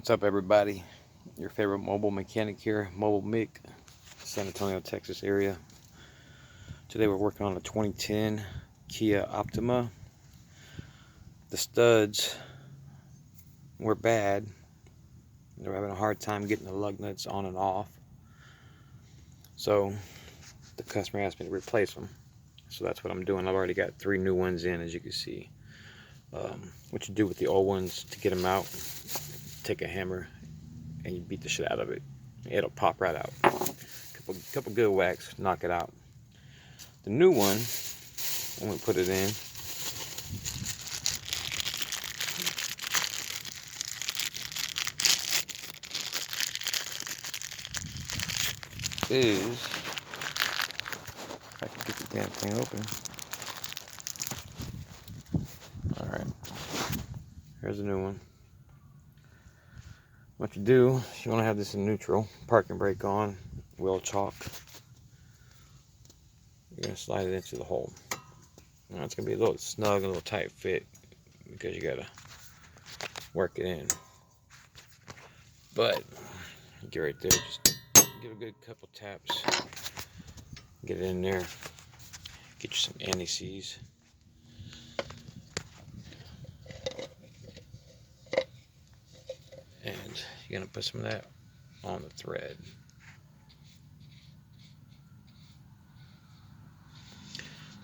What's up, everybody? Your favorite mobile mechanic here, Mobile Mick, San Antonio, Texas area. Today we're working on a 2010 Kia Optima. The studs were bad. They're having a hard time getting the lug nuts on and off. So the customer asked me to replace them. So that's what I'm doing. I've already got 3 new ones in, as you can see. What you do with the old ones to get them out, take a hammer and you beat the shit out of it. It'll pop right out. Couple good whacks, knock it out. The new one, when we put it in, is, if I can get the damn thing open. Alright, here's a new one. What you do, you want to have this in neutral, parking brake on, wheel chock. You're going to slide it into the hole. Now it's going to be a little snug, a little tight fit, because you got to work it in. But, get right there, just give a good couple taps, get it in there, get you some anti-seize. And you're going to put some of that on the thread.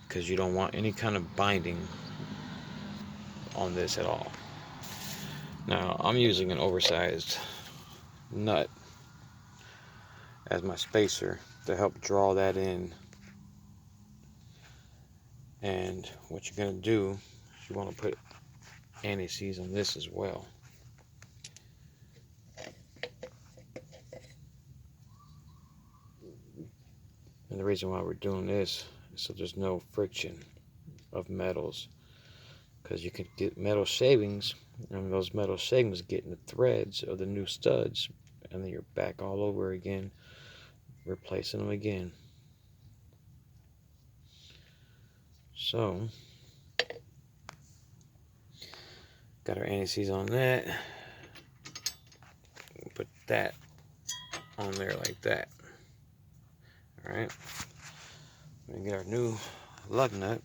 Because you don't want any kind of binding on this at all. Now, I'm using an oversized nut as my spacer to help draw that in. And what you're going to do is you want to put anti-seize on this as well. And the reason why we're doing this is so there's no friction of metals, because you can get metal shavings, and those metal shavings get in the threads of the new studs, and then you're back all over again, replacing them again. So, got our anti-seize on that. Put that on there like that. Alright, we're going to get our new lug nut.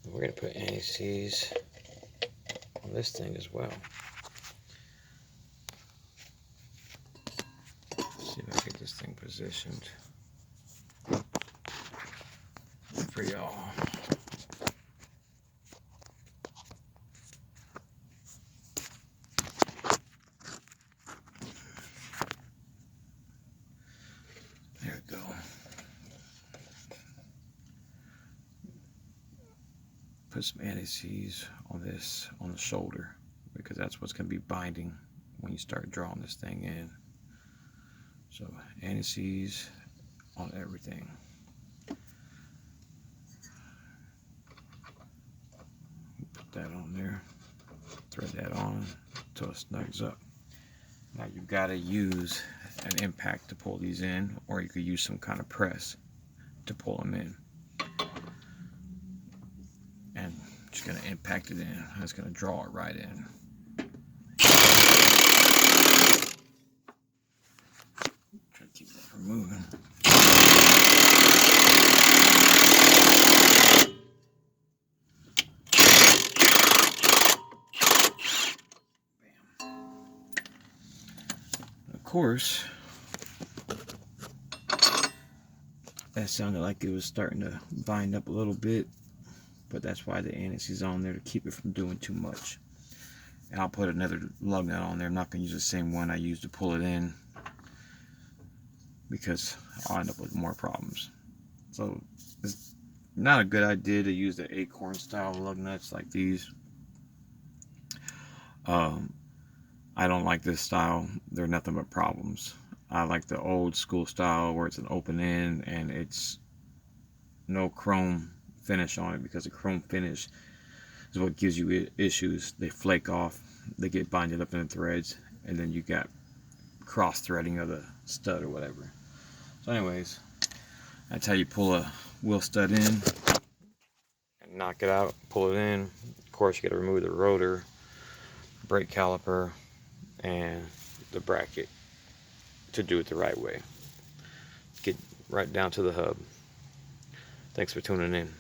And we're going to put anti-seize on this thing as well. Let's see if I get this thing positioned for y'all. There we go. Put some anti-seize on this, on the shoulder, because that's what's going to be binding when you start drawing this thing in. So anti-seize on everything. Put that on there, thread that on until it snugs up. Now you've got to use an impact to pull these in, or you could use some kind of press to pull them in. And just going to impact it in. It's going to draw it right in. Try to keep that from moving. Bam. Of course, that sounded like it was starting to bind up a little bit, but that's why the anti-seize is on there, to keep it from doing too much. And I'll put another lug nut on there. I'm not going to use the same one I used to pull it in, because I'll end up with more problems. So it's not a good idea to use the acorn style lug nuts like these. I don't like this style. They're nothing but problems. I like the old school style where it's an open end and it's no chrome finish on it, because the chrome finish is what gives you issues. They flake off, they get binded up in the threads, and then you got cross threading of the stud or whatever. So anyways, that's how you pull a wheel stud in and knock it out, pull it in. Of course, you got to remove the rotor, brake caliper and the bracket to do it the right way. Get right down to the hub. Thanks for tuning in.